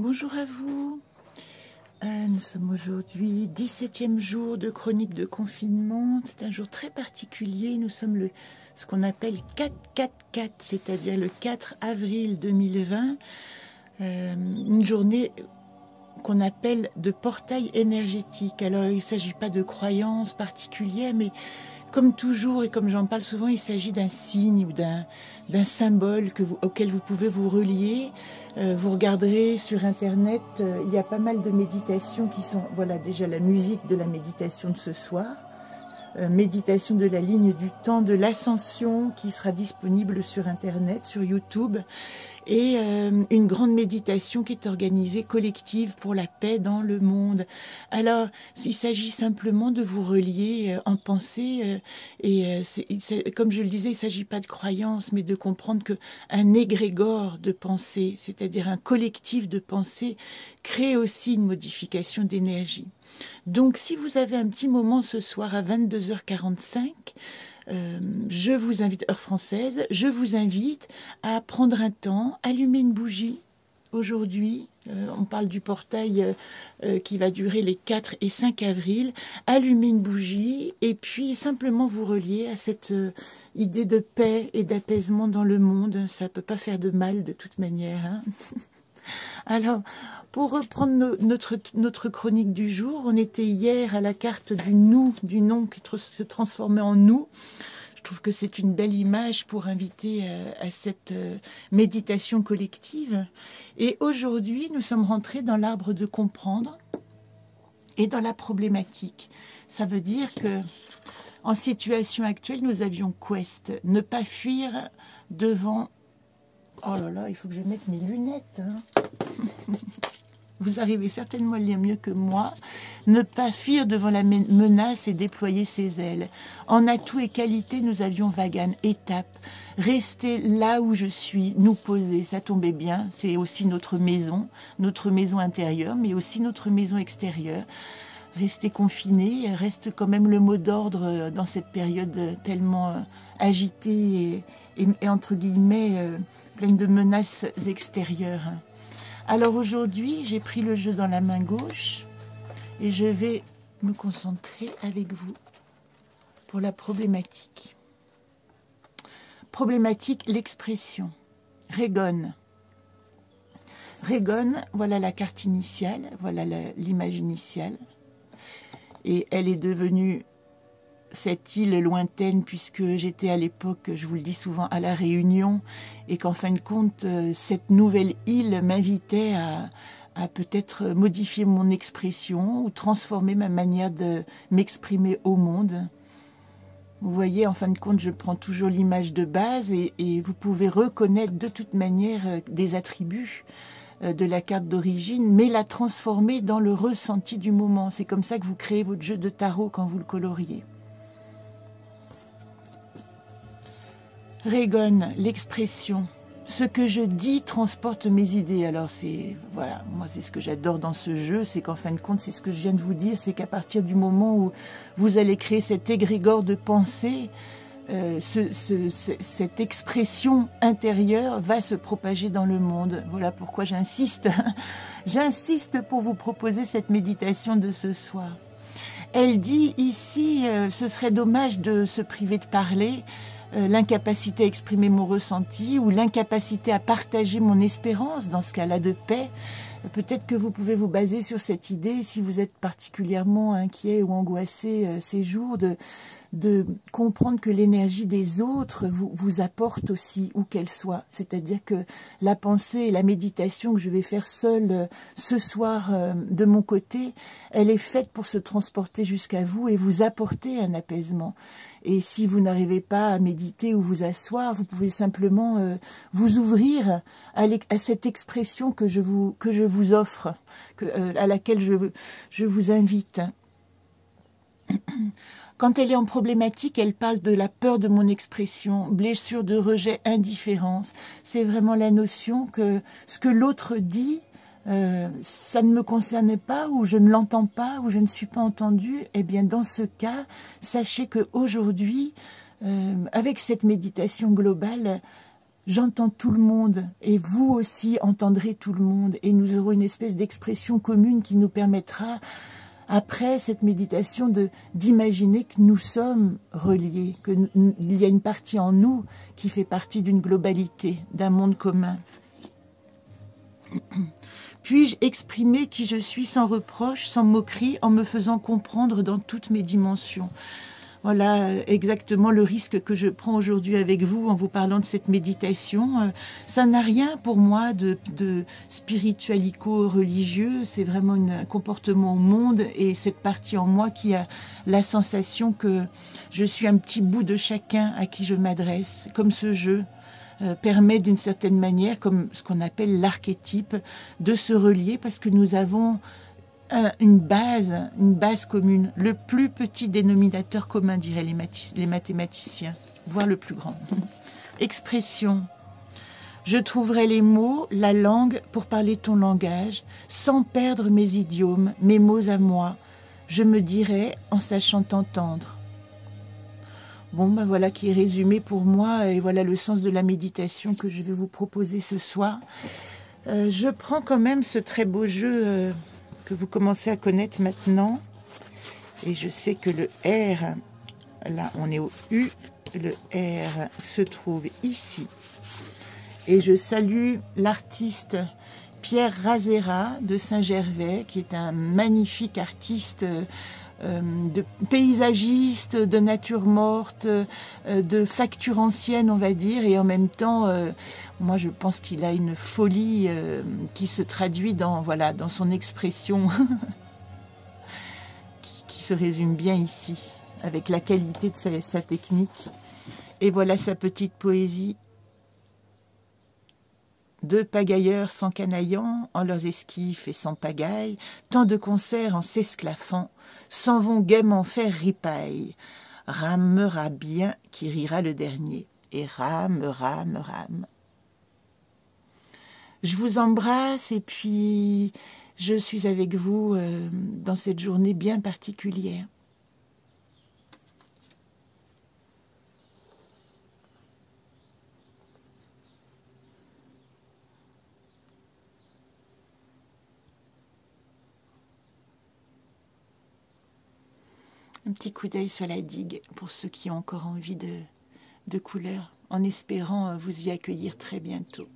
Bonjour à vous. Nous sommes aujourd'hui 17e jour de chronique de confinement. C'est un jour très particulier. Nous sommes ce qu'on appelle 4-4-4, c'est-à-dire le 4 avril 2020. Une journée qu'on appelle de portail énergétique. Alors, il ne s'agit pas de croyances particulières, mais comme toujours et comme j'en parle souvent, il s'agit d'un signe ou d'un symbole auquel vous pouvez vous relier. Vous regarderez sur Internet, il y a pas mal de méditations qui sont... Voilà déjà la musique de la méditation de ce soir. Méditation de la ligne du temps de l'ascension qui sera disponible sur Internet, sur YouTube. Et une grande méditation qui est organisée collective pour la paix dans le monde. Alors, il s'agit simplement de vous relier en pensée. Comme je le disais, il ne s'agit pas de croyance, mais de comprendre qu'un égrégore de pensée, c'est-à-dire un collectif de pensée, crée aussi une modification d'énergie. Donc, si vous avez un petit moment ce soir à 22h45, je vous invite, heure française, je vous invite à prendre un temps, allumer une bougie. Aujourd'hui, on parle du portail qui va durer les 4 et 5 avril. Allumer une bougie et puis simplement vous relier à cette idée de paix et d'apaisement dans le monde. Ça ne peut pas faire de mal de toute manière, hein. Alors, pour reprendre notre chronique du jour, on était hier à la carte du nous, du non qui se transformait en nous. Je trouve que c'est une belle image pour inviter à cette méditation collective. Et aujourd'hui, nous sommes rentrés dans l'arbre de comprendre et dans la problématique. Ça veut dire que en situation actuelle, nous avions quest, ne pas fuir devant... Oh là là, il faut que je mette mes lunettes, hein. Vous arrivez certainement à lire mieux que moi. Ne pas fuir devant la menace et déployer ses ailes. En atout et qualité, nous avions Vagan, étape. Rester là où je suis, nous poser, ça tombait bien. C'est aussi notre maison intérieure, mais aussi notre maison extérieure. Rester confiné reste quand même le mot d'ordre dans cette période tellement agitée et entre guillemets pleine de menaces extérieures. Alors aujourd'hui, j'ai pris le jeu dans la main gauche et je vais me concentrer avec vous pour la problématique. Problématique, l'expression. Régone. Régone, voilà la carte initiale, voilà l'image initiale. Et elle est devenue cette île lointaine puisque j'étais à l'époque, je vous le dis souvent, à La Réunion et qu'en fin de compte, cette nouvelle île m'invitait à peut-être modifier mon expression ou transformer ma manière de m'exprimer au monde. Vous voyez, en fin de compte, je prends toujours l'image de base et vous pouvez reconnaître de toute manière des attributs de la carte d'origine, mais la transformer dans le ressenti du moment. C'est comme ça que vous créez votre jeu de tarot quand vous le coloriez. Régone, l'expression. Ce que je dis transporte mes idées. Alors voilà, moi c'est ce que j'adore dans ce jeu, c'est qu'en fin de compte, c'est ce que je viens de vous dire, c'est qu'à partir du moment où vous allez créer cet égrégore de pensée, cette expression intérieure va se propager dans le monde. Voilà pourquoi j'insiste. J'insiste pour vous proposer cette méditation de ce soir. Elle dit ici, ce serait dommage de se priver de parler, l'incapacité à exprimer mon ressenti ou l'incapacité à partager mon espérance, dans ce cas-là de paix. Peut-être que vous pouvez vous baser sur cette idée si vous êtes particulièrement inquiet ou angoissé ces jours, de comprendre que l'énergie des autres vous apporte aussi, où qu'elle soit. C'est-à-dire que la pensée et la méditation que je vais faire seule ce soir de mon côté, elle est faite pour se transporter jusqu'à vous et vous apporter un apaisement. Et si vous n'arrivez pas à méditer ou vous asseoir, vous pouvez simplement vous ouvrir à cette expression que je vous offre, à laquelle je vous invite. Quand elle est en problématique, elle parle de la peur de mon expression, blessure de rejet, indifférence. C'est vraiment la notion que ce que l'autre dit, ça ne me concerne pas, ou je ne l'entends pas, ou je ne suis pas entendue. Eh bien, dans ce cas, sachez qu'aujourd'hui, avec cette méditation globale, j'entends tout le monde et vous aussi entendrez tout le monde et nous aurons une espèce d'expression commune qui nous permettra, après cette méditation, d'imaginer que nous sommes reliés, qu'il y a une partie en nous qui fait partie d'une globalité, d'un monde commun. Puis-je exprimer qui je suis sans reproche, sans moquerie, en me faisant comprendre dans toutes mes dimensions? Voilà exactement le risque que je prends aujourd'hui avec vous en vous parlant de cette méditation. Ça n'a rien pour moi de spiritualico-religieux, c'est vraiment un comportement au monde et cette partie en moi qui a la sensation que je suis un petit bout de chacun à qui je m'adresse, comme ce jeu permet d'une certaine manière, comme ce qu'on appelle l'archétype, de se relier parce que nous avons une base commune, le plus petit dénominateur commun, diraient les mathématiciens, voire le plus grand. Expression. Je trouverai les mots, la langue pour parler ton langage, sans perdre mes idiomes, mes mots à moi. Je me dirai en sachant t'entendre. Bon, ben voilà qui est résumé pour moi, et voilà le sens de la méditation que je vais vous proposer ce soir. Je prends quand même ce très beau jeu que vous commencez à connaître maintenant. Et je sais que le R, là on est au U, le R se trouve ici. Et je salue l'artiste Pierre Razera de Saint-Gervais, qui est un magnifique artiste de paysagiste, de nature morte, de facture ancienne, on va dire, et en même temps, moi je pense qu'il a une folie qui se traduit dans, voilà, dans son expression, qui se résume bien ici, avec la qualité de sa technique. Et voilà sa petite poésie. Deux pagailleurs sans canaillant, en leurs esquifs et sans pagaille, tant de concerts en s'esclaffant, s'en vont gaiement faire ripaille. Ramera bien qui rira le dernier, et rame, rame, rame. Je vous embrasse et puis je suis avec vous dans cette journée bien particulière. Un petit coup d'œil sur la digue pour ceux qui ont encore envie de couleurs, en espérant vous y accueillir très bientôt.